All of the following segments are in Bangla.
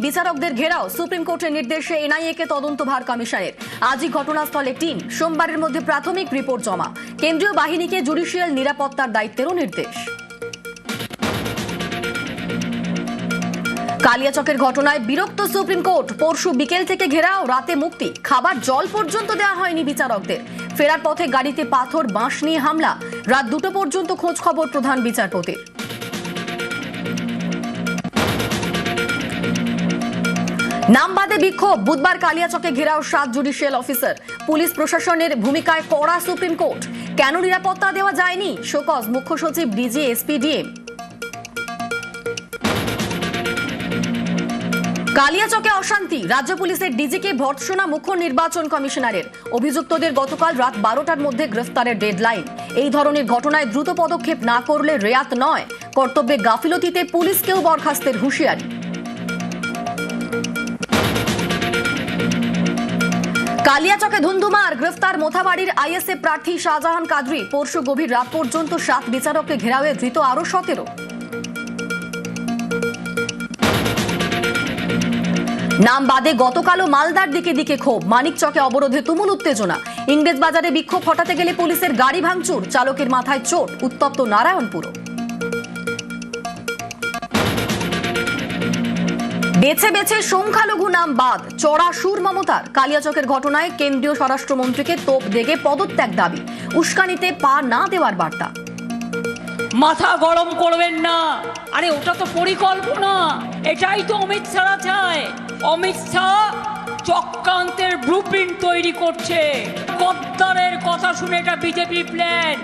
বিচারকদের ঘেরাও সুপ্রিম কোর্টের নির্দেশে এনআইএ কে তদন্তভার কমিশনের। আজই ঘটনাস্থলে টিম, সোমবারের মধ্যে প্রাথমিক রিপোর্ট জমা। কেন্দ্রীয় বাহিনীকে জুডিশিয়াল নিরাপত্তার দায়িত্বেরও নির্দেশ। কালিয়াচকের ঘটনায় বিরক্ত সুপ্রিম কোর্ট। পরশু বিকেল থেকে ঘেরাও, রাতে মুক্তি। খাবার জল পর্যন্ত দেওয়া হয়নি বিচারকদের। ফেরার পথে গাড়িতে পাথর বাঁশ নিয়ে হামলা। রাত 2টো পর্যন্ত খোঁজ খবর প্রধান বিচারপতির। নাম বাদে বিক্ষোভ, বুধবার কালিয়াচকে ঘেরাও 7 জুডিশিয়াল অফিসার। পুলিশ প্রশাসনের ভূমিকায় কড়া সুপ্রিম কোর্ট। কেন নিরাপত্তা দেওয়া যায়নি? শোকজ মুখ্য সচিব, ডিজি, এসপি, ডিএম। কালিয়াচকে অশান্তি, রাজ্য পুলিশের ডিজিকে ভর্ৎসনা মুখ্য নির্বাচন কমিশনারের। অভিযুক্তদের গতকাল রাত 12টার মধ্যে গ্রেফতারের ডেডলাইন। এই ধরনের ঘটনায় দ্রুত পদক্ষেপ না করলে রেয়াত নয়। কর্তব্যে গাফিলতিতে পুলিশকেও বরখাস্তের হুঁশিয়ারি। কালিয়াচকে ধুন্ধুমার, গ্রেফতার মোথাবাড়ির আইএসএফ প্রার্থী শাহজাহান কাদরি। পরশু গভীর রাত পর্যন্ত 7 বিচারককে ঘেরাওয়ে ধৃত আরো 17। নাম বাদে গতকালও মালদার দিকে দিকে ক্ষোভ, মানিকচকে অবরোধে তুমুল উত্তেজনা। ইংরেজ বাজারে বিক্ষোভ হটাতে গেলে পুলিশের গাড়ি ভাঙচুর, চালকের মাথায় চোট। উত্তপ্ত নারায়ণপুর। বেছে বেছে সংখ্যালঘু নাম বাদ, চড়া সুর মমতার। কালিয়াচকের ঘটনায় কেন্দ্রীয় স্বরাষ্ট্রমন্ত্রীকে তোপ দেগে পদত্যাগ দাবি, উস্কানিতে পা না দেওয়ার বার্তা। মাথা গরম করবেন না, আরে ওটা তো পরিকল্পনা। এটাই তো অমিত শাহ চায়। অমিত শাহ চক্রান্তের ব্লুপ্রিন্ট তৈরি করছে। গদ্দারের কথা শুনে এটা বিজেপি প্ল্যান।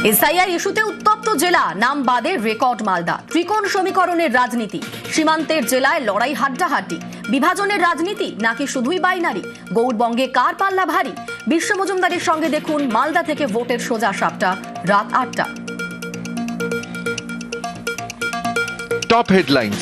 এসআইআর ইস্যুতে উত্তপ্ত জেলা, নাম বাদে রেকর্ড মালদা। ত্রিকোণ সমীকরণের রাজনীতি, সীমান্তের জেলায় লড়াই হাড্ডাহাড্ডি। বিভাজনের রাজনীতি নাকি শুধুই বাইনারি? গৌড়বঙ্গে কার পাল্লা ভারী? বিশ্ব মজুমদারের সঙ্গে দেখুন মালদা থেকে ভোটের সোজা সাপটা, রাত 8টা। Top headlines.